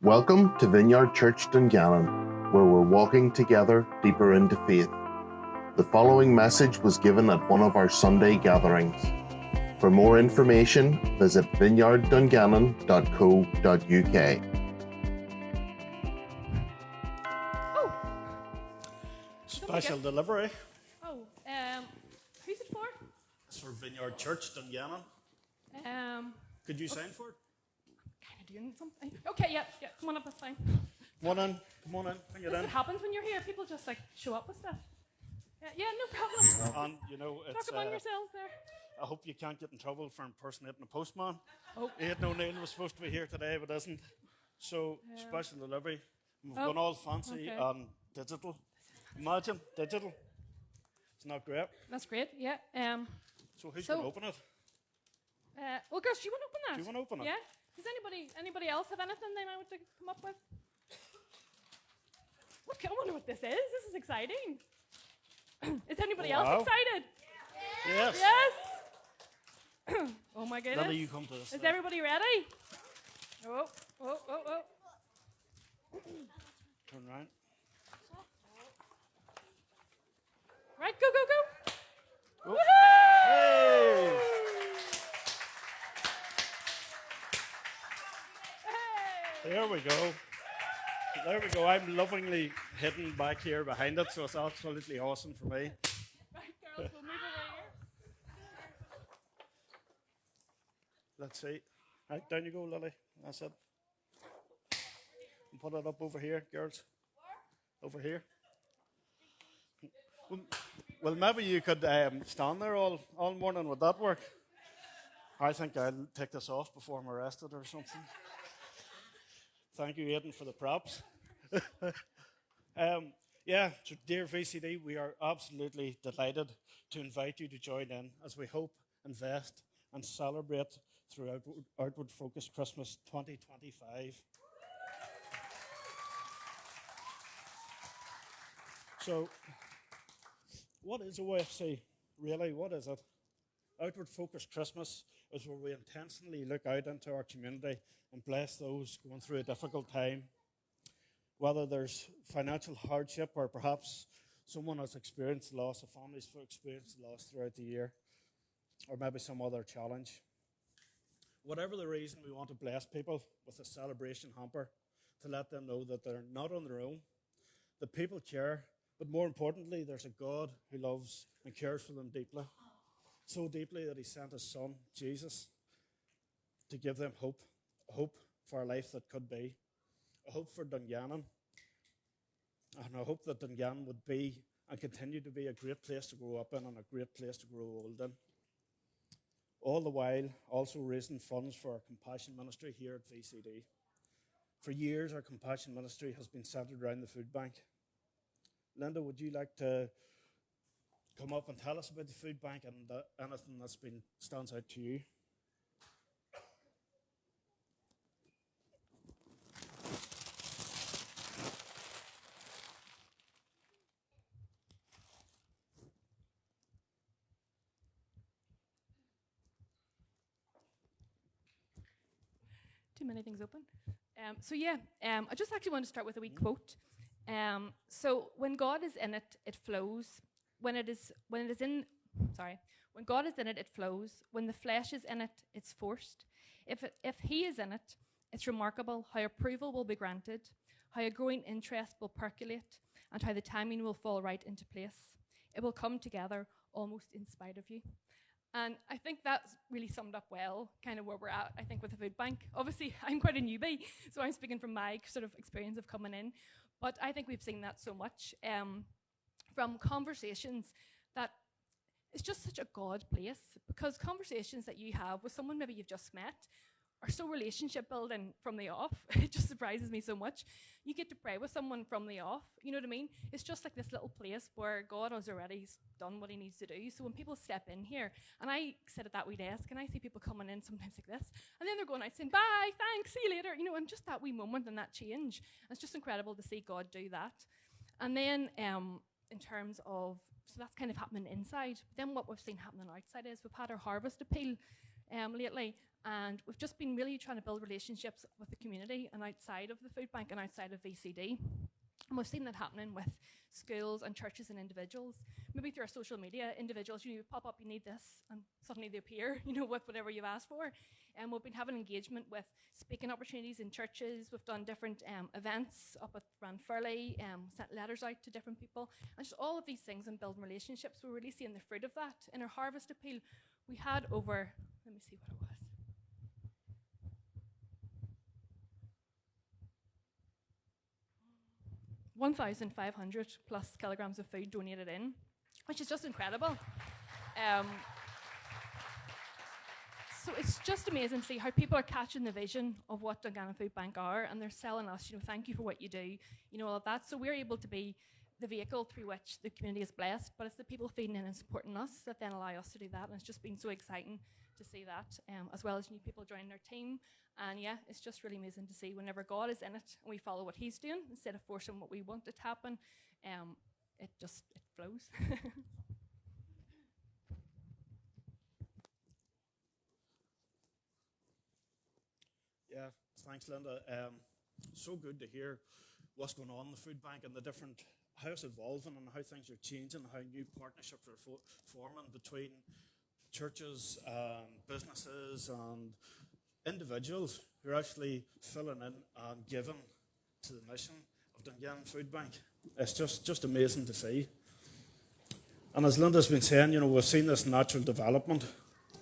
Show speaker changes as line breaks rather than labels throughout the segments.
Welcome to Vineyard Church Dungannon, where we're walking together deeper into faith. The following message was given at one of our Sunday gatherings. For more information, visit vineyarddungannon.co.uk.
Special delivery.
Who's it for?
It's for Vineyard Church Dungannon. Could you sign for it?
Kind of doing something. Okay, yeah, come on up, that's fine.
Come on in, bring it
This is
in.
what happens when you're here. People just show up with stuff. Yeah, no problem.
And it's.
Talk among yourselves there.
I hope you can't get in trouble for impersonating a postman.
Oh.
Aidan O'Neill was supposed to be here today, but isn't. So special delivery. We've gone all fancy and digital. Imagine digital. It's not great.
That's great. Yeah.
So who's going to open it?
Well, girls, do you want to open that?
Do you want to open it?
Yeah. Does anybody else have anything they might want to come up with? Look, I wonder what this is. This is exciting. Is anybody else excited?
Yes.
Yes. Oh my goodness.
Lily, you come to this.
Is everybody ready? Oh.
Turn around.
Right, go.
Oh.
Woohoo!
Hey! There we go. I'm lovingly hidden back here behind it, so it's absolutely awesome for me.
Right, girls, we'll move over here.
Let's see. Right, down you go, Lily. That's it. And put it up over here, girls. Over here. Well, maybe you could stand there all morning. Would that work? I think I'll take this off before I'm arrested or something. Thank you, Aidan, for the props. So dear VCD, we are absolutely delighted to invite you to join in as we hope, invest, and celebrate through Outward Focus Christmas 2025. So, what is OFC, really? What is it? Outward Focus Christmas is where we intentionally look out into our community and bless those going through a difficult time. Whether there's financial hardship or perhaps someone has experienced loss, a family's experienced loss throughout the year, or maybe some other challenge. Whatever the reason, we want to bless people with a celebration hamper to let them know that they're not on their own, that people care, but more importantly, there's a God who loves and cares for them deeply. So deeply that he sent his son, Jesus, to give them hope, a hope for a life that could be, a hope for Dungannon, and a hope that Dungannon would be and continue to be a great place to grow up in and a great place to grow old in. All the while, also raising funds for our compassion ministry here at VCD. For years, our compassion ministry has been centred around the food bank. Linda, would you like to come up and tell us about the food bank and anything that's stands out to you?
Too many things open. I just actually want to start with a wee quote. So when God is in it, it flows. When God is in it, it flows. When the flesh is in it, it's forced. If he is in it, it's remarkable how approval will be granted, how a growing interest will percolate, and how the timing will fall right into place. It will come together almost in spite of you. And I think that's really summed up well, kind of where we're at, I think, with the food bank. Obviously, I'm quite a newbie, so I'm speaking from my sort of experience of coming in. But I think we've seen that so much from conversations that it's just such a God place, because conversations that you have with someone maybe you've just met are so relationship building from the off. It just surprises me so much. You get to pray with someone from the off, you know what I mean? It's just like this little place where God has already done what he needs to do. So when people step in here, and I sit at that wee desk, and I see people coming in sometimes like this, and then they're going out saying, bye, thanks, see you later, and just that wee moment and that change. And it's just incredible to see God do that. And then in terms of, so that's kind of happening inside. But then what we've seen happening outside is we've had our harvest appeal lately. And we've just been really trying to build relationships with the community and outside of the food bank and outside of VCD. And we've seen that happening with schools and churches and individuals. Maybe through our social media, individuals, you pop up, you need this, and suddenly they appear, with whatever you've asked for. And we've been having engagement with speaking opportunities in churches. We've done different events up at Ranfurly, sent letters out to different people, and just all of these things and building relationships. We're really seeing the fruit of that. In our harvest appeal, we had over, let me see what it was. 1,500 plus kilograms of food donated in, which is just incredible. So it's just amazing to see how people are catching the vision of what Dungannon Food Bank are, and they're selling us, thank you for what you do, all of that. So we're able to be the vehicle through which the community is blessed, but it's the people feeding in and supporting us that then allow us to do that, and it's just been so exciting to see that, as well as new people joining our team. And yeah, it's just really amazing to see whenever God is in it and we follow what he's doing instead of forcing what we want it to happen, it flows.
Yeah, thanks, Linda. So good to hear what's going on in the food bank and how it's evolving and how things are changing, how new partnerships are forming between churches and businesses and individuals who are actually filling in and giving to the mission of Dungannon Food Bank. It's just amazing to see. And as Linda's been saying, we've seen this natural development,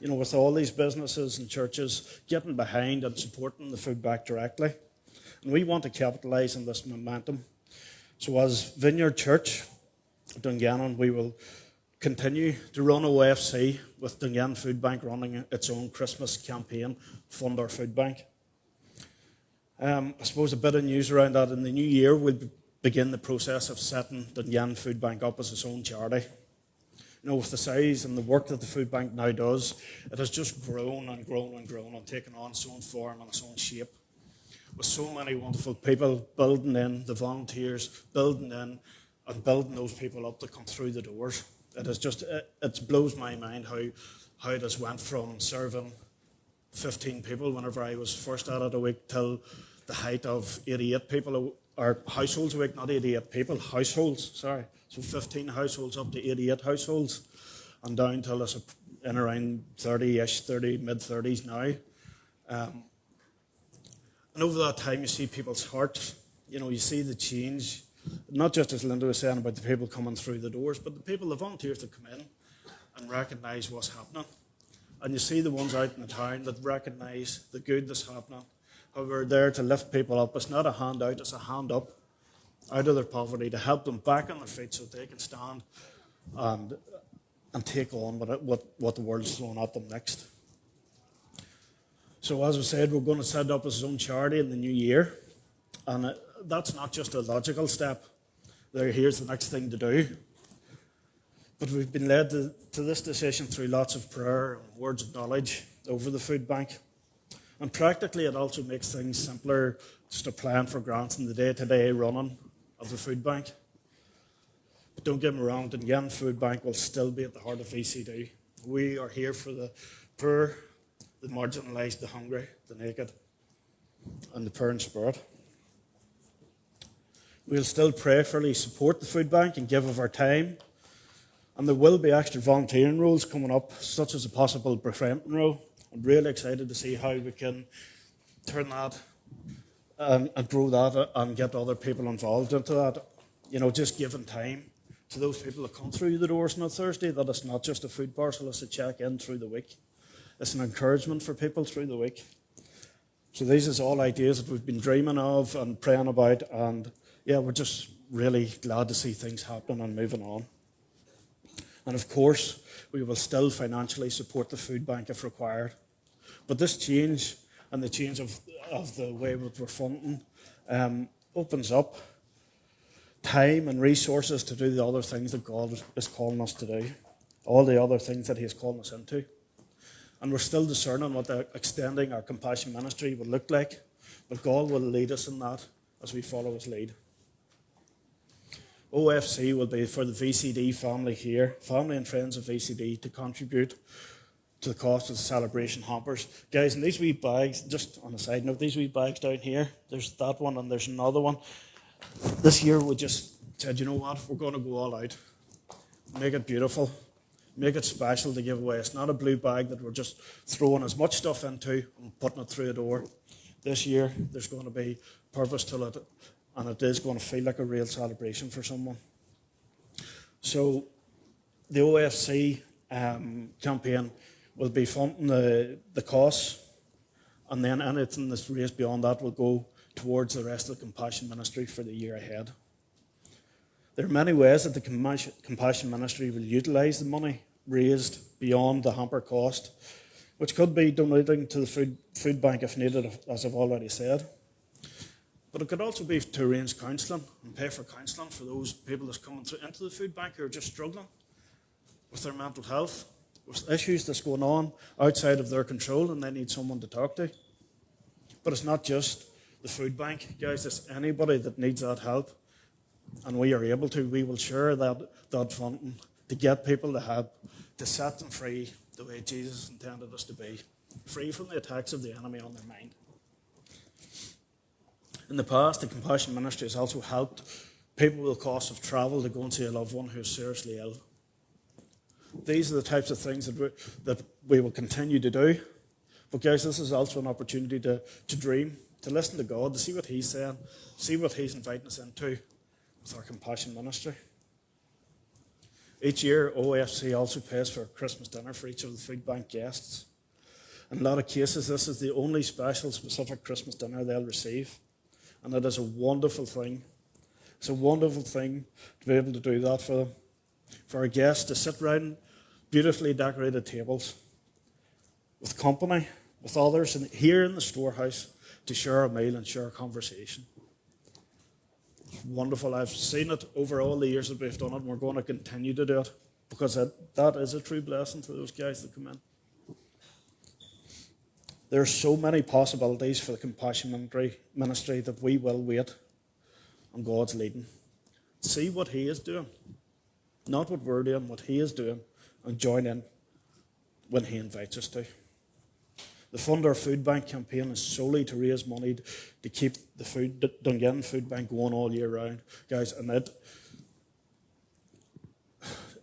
with all these businesses and churches getting behind and supporting the food bank directly. And we want to capitalise on this momentum. So as Vineyard Church, Dungannon, we will continue to run OFC with Dungannon Food Bank running its own Christmas campaign, Fund Our Food Bank. I suppose a bit of news around that. In the new year, we'll begin the process of setting Dungannon Food Bank up as its own charity. With the size and the work that the food bank now does, it has just grown and grown and grown and taken on its own form and its own shape. With so many wonderful people building in, the volunteers building in and building those people up that come through the doors. It blows my mind how it has went from serving 15 people whenever I was first at it a week till the height of 88 people, or households a week, not 88 people, households, sorry. So 15 households up to 88 households and down till it's in around 30-ish, mid-30s now. And over that time you see people's hearts, you see the change. Not just as Linda was saying about the people coming through the doors, but the people, the volunteers that come in and recognise what's happening. And you see the ones out in the town that recognise the good that's happening. How we're there to lift people up. It's not a hand out, it's a hand up out of their poverty to help them back on their feet so they can stand and take on what the world's throwing at them next. So as I said, we're going to set it up as its own charity in the new year. And that's not just a logical step. Here's the next thing to do. But we've been led to this decision through lots of prayer and words of knowledge over the food bank. And practically it also makes things simpler, just applying for grants in the day-to-day running of the food bank. But don't get me wrong, the Dungannon Food Bank will still be at the heart of VCD. We are here for the poor, the marginalised, the hungry, the naked, and the poor in spirit. We'll still prayerfully support the food bank and give of our time. And there will be extra volunteering roles coming up, such as a possible befriending role. I'm really excited to see how we can turn that and grow that and get other people involved into that. Just giving time to those people that come through the doors on a Thursday, that it's not just a food parcel, it's a check-in through the week. It's an encouragement for people through the week. So these are all ideas that we've been dreaming of and praying about, and yeah, we're just really glad to see things happening and moving on. And of course, we will still financially support the food bank if required. But this change and the change of the way that we're funding opens up time and resources to do the other things that God is calling us to do, all the other things that He is calling us into. And we're still discerning what extending our compassion ministry would look like, but God will lead us in that as we follow His lead. OFC will be for the VCD family here, family and friends of VCD, to contribute to the cost of the celebration hampers. Guys, and these wee bags, just on a side note, these wee bags down here, there's that one and there's another one. This year we just said, you know what, we're going to go all out. Make it beautiful. Make it special to give away. It's not a blue bag that we're just throwing as much stuff into and putting it through a door. This year there's going to be purpose to it, and it is going to feel like a real celebration for someone. So the OFC campaign will be funding the costs, and then anything that's raised beyond that will go towards the rest of the Compassion Ministry for the year ahead. There are many ways that the Compassion Ministry will utilise the money raised beyond the hamper cost, which could be donating to the food bank if needed, as I've already said. But it could also be to arrange counselling and pay for counselling for those people that's coming into the food bank who are just struggling with their mental health, with issues that's going on outside of their control, and they need someone to talk to. But it's not just the food bank, guys, it's anybody that needs that help, and we are able to. We will share that funding to get people to help, to set them free the way Jesus intended us to be, free from the attacks of the enemy on their mind. In the past, the Compassion Ministry has also helped people with the cost of travel to go and see a loved one who is seriously ill. These are the types of things that we will continue to do. But guys, this is also an opportunity to dream, to listen to God, to see what He's saying, see what He's inviting us into with our Compassion Ministry. Each year, OFC also pays for a Christmas dinner for each of the food bank guests. In a lot of cases, this is the only special, specific Christmas dinner they'll receive. And it is a wonderful thing. It's a wonderful thing to be able to do that for them. For our guests to sit around beautifully decorated tables with company, with others, and here in the storehouse to share a meal and share a conversation. It's wonderful. I've seen it over all the years that we've done it, and we're going to continue to do it because that is a true blessing for those guys that come in. There are so many possibilities for the Compassion Ministry that we will wait on God's leading. See what He is doing. Not what we're doing, what He is doing, and join in when He invites us to. The Fund Our Food Bank campaign is solely to raise money to keep the Dungannon Food Bank going all year round. Guys, and it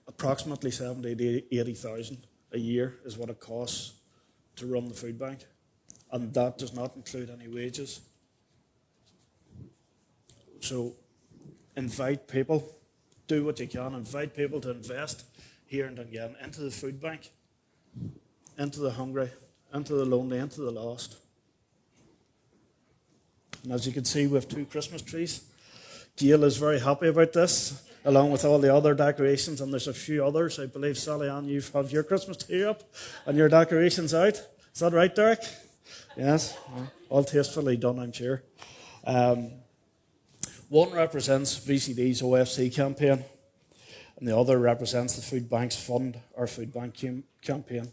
approximately 70,000 to 80,000 a year is what it costs to run the food bank. And that does not include any wages. So invite people, do what you can, invite people to invest here in Dungannon into the food bank, into the hungry, into the lonely, into the lost. And as you can see, we have 2 Christmas trees. Gail is very happy about this, along with all the other decorations, and there's a few others. I believe, Sally Ann, you have your Christmas tree up and your decorations out. Is that right, Derek? Yes, all tastefully done, I'm sure. One represents VCD's OFC campaign, and the other represents the Food Bank's Fund Our Food Bank campaign.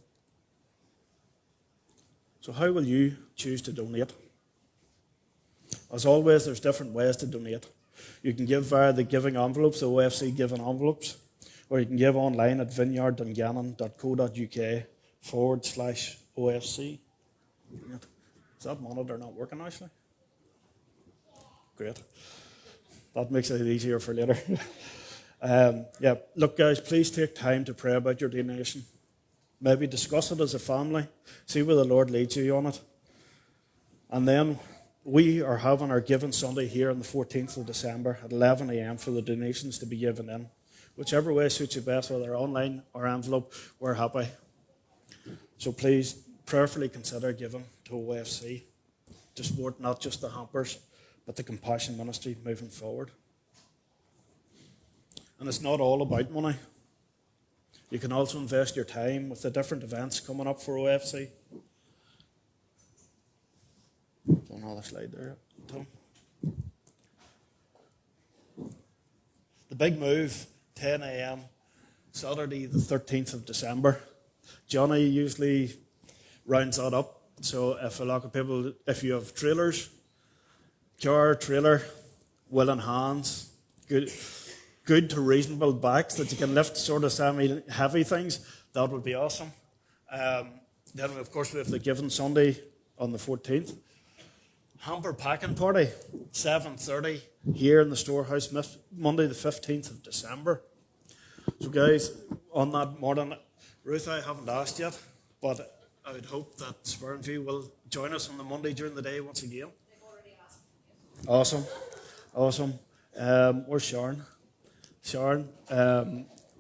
So how will you choose to donate? As always, there's different ways to donate. You can give via the giving envelopes, the OFC giving envelopes, or you can give online at vineyarddungannon.co.uk/OFC. Is that monitor not working, Ashley? Great. That makes it easier for later. Look, guys, please take time to pray about your donation. Maybe discuss it as a family. See where the Lord leads you on it. And then we are having our Giving Sunday here on the 14th of December at 11 a.m. for the donations to be given in. Whichever way suits you best, whether online or envelope, we're happy. So please prayerfully consider giving to OFC to support not just the hampers, but the Compassion Ministry moving forward. And it's not all about money. You can also invest your time with the different events coming up for OFC. Another slide there, Tom. The big move, 10 a.m., Saturday the 13th of December. Johnny usually rounds that up. So if a lot of people, if you have trailers, car, trailer, willing hands, good to reasonable backs that you can lift sort of semi-heavy things, that would be awesome. Then, of course, we have the Giving Sunday on the 14th. Hamper packing party, 7:30 here in the storehouse, Monday the 15th of December. So guys, on that morning, Ruth, I haven't asked yet, but I would hope that Spurrenview will join us on the Monday during the day once again.
They've already asked.
Awesome. Where's Sharon? Sharon,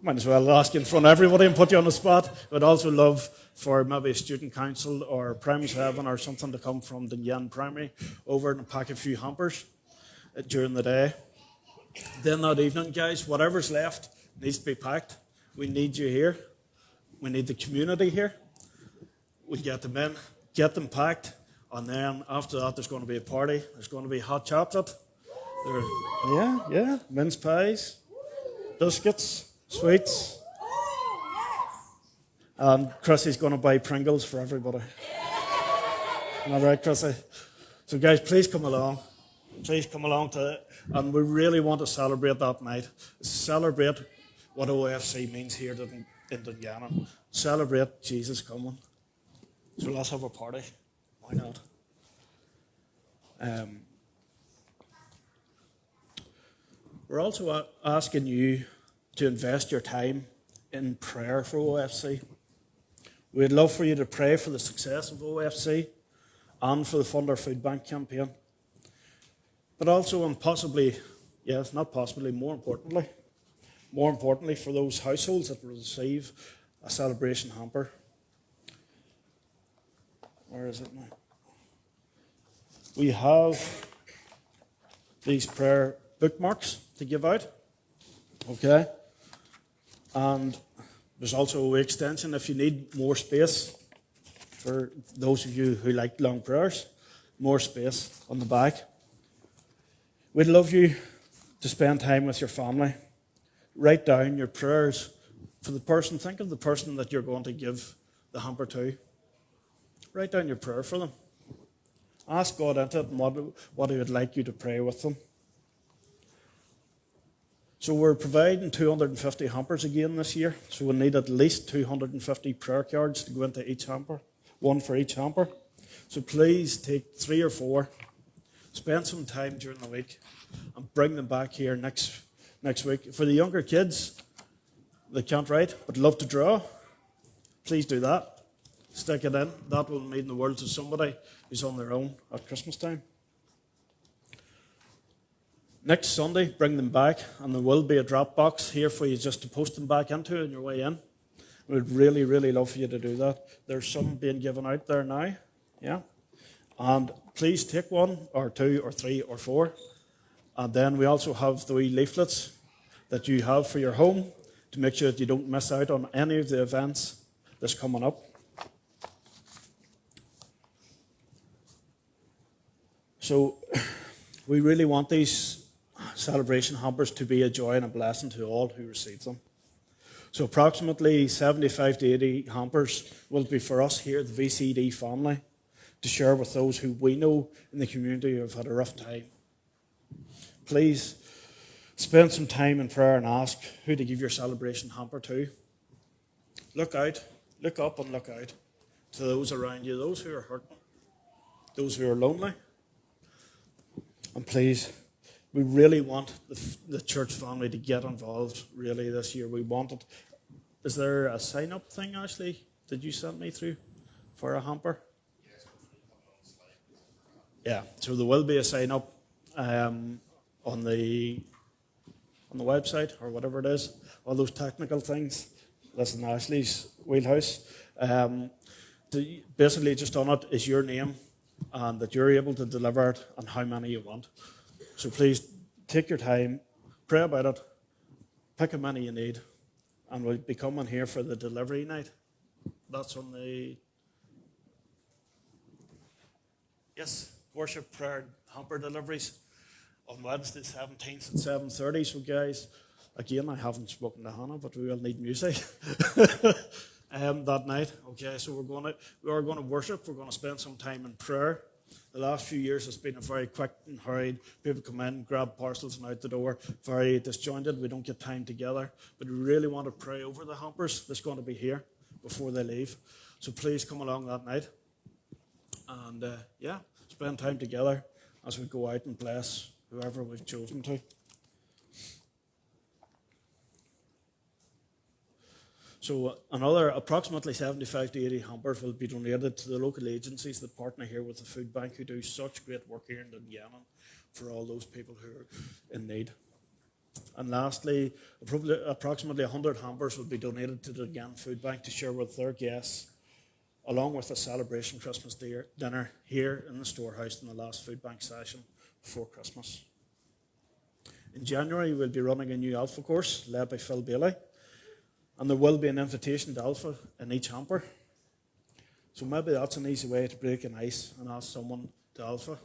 might as well ask you in front of everybody and put you on the spot. I'd also love for maybe a student council or Primary 7 or something to come from Dungan Primary over and pack a few hampers during the day. Then that evening, guys, whatever's left needs to be packed. We need you here. We need the community here. We'll get them in, get them packed, and then after that there's going to be a party. There's going to be hot chocolate. Mince pies, biscuits, sweets. And Chrissy's going to buy Pringles for everybody. All right, Chrissy? So guys, please come along. Please come along to it. And we really want to celebrate that night. Celebrate what OFC means here in Dungannon. Celebrate Jesus coming. So let's have a party. Why not? We're also asking you to invest your time in prayer for OFC. We'd love for you to pray for the success of OFC and for the Fund Our Food Bank campaign. But also, and possibly, yes, not possibly, more importantly, for those households that will receive a celebration hamper. Where is it now? We have these prayer bookmarks to give out. Okay? And there's also a extension if you need more space for those of you who like long prayers, more space on the back. We'd love you to spend time with your family. Write down your prayers for the person. Think of the person that you're going to give the hamper to. Write down your prayer for them. Ask God into it and what He would like you to pray with them. So we're providing 250 hampers again this year. So we'll need at least 250 prayer cards to go into each hamper, one for each hamper. So please take 3 or 4, spend some time during the week, and bring them back here next week. For the younger kids, they can't write but love to draw. Please do that. Stick it in. That will mean the world to somebody who's on their own at Christmas time. Next Sunday, bring them back, and there will be a drop box here for you just to post them back into on your way in. We'd really, really love for you to do that. There's some being given out there now. Yeah. And please take 1 or 2 or 3 or 4. And then we also have the wee leaflets that you have for your home to make sure that you don't miss out on any of the events that's coming up. So we really want these celebration hampers to be a joy and a blessing to all who receive them. So approximately 75 to 80 hampers will be for us here at the VCD family to share with those who we know in the community who have had a rough time. Please spend some time in prayer and ask who to give your celebration hamper to. Look out, look up and look out to those around you, those who are hurting, those who are lonely. And please, we really want the church family to get involved, really, this year. We want it. Is there a sign-up thing, Ashley, that you sent me through for a hamper? Yeah, so there will be a sign-up on the website or whatever it is. All those technical things. Listen, Ashley's wheelhouse. Basically, just on it is your name and that you're able to deliver it and how many you want. So please take your time, pray about it, pick how many you need, and we'll be coming here for the delivery night. That's on the worship, prayer, hamper deliveries on Wednesday 17th at 7:30. So guys, again, I haven't spoken to Hannah, but we will need music that night. Okay, so we are going to worship. We're going to spend some time in prayer. The last few years has been a very quick and hurried. People come in, grab parcels and out the door. Very disjointed. We don't get time together. But we really want to pray over the hampers that's going to be here before they leave. So please come along that night and spend time together as we go out and bless whoever we've chosen to. So another approximately 75 to 80 hampers will be donated to the local agencies that partner here with the food bank, who do such great work here in Dungannon for all those people who are in need. And lastly, approximately 100 hampers will be donated to the Dungannon Food Bank to share with their guests, along with a celebration Christmas dinner here in the storehouse in the last food bank session before Christmas. In January, we'll be running a new Alpha course led by Phil Bailey, and there will be an invitation to Alpha in each hamper. So maybe that's an easy way to break an ice and ask someone to Alpha.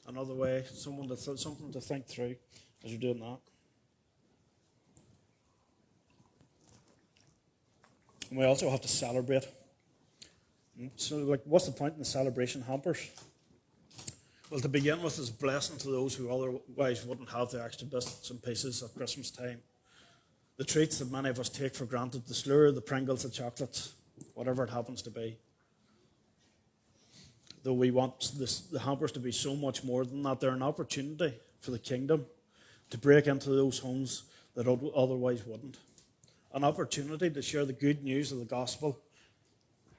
Another way, something to think through as you're doing that. And we also have to celebrate. So, what's the point in the celebration hampers? Well, to begin with, is a blessing to those who otherwise wouldn't have the extra bits and pieces at Christmas time. The treats that many of us take for granted, the slur, the Pringles, the chocolates, whatever it happens to be. Though we want the hampers to be so much more than that, they're an opportunity for the kingdom to break into those homes that otherwise wouldn't. An opportunity to share the good news of the gospel.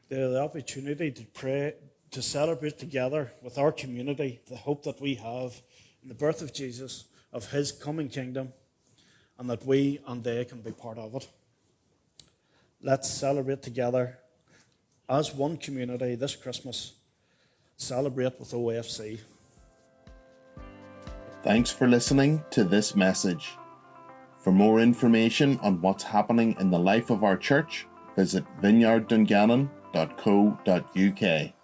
The opportunity to pray, to celebrate together with our community the hope that we have in the birth of Jesus, of his coming kingdom, and that we and they can be part of it. Let's celebrate together as one community this Christmas. Celebrate with OFC.
Thanks for listening to this message. For more information on what's happening in the life of our church, visit vineyarddungannon.co.uk.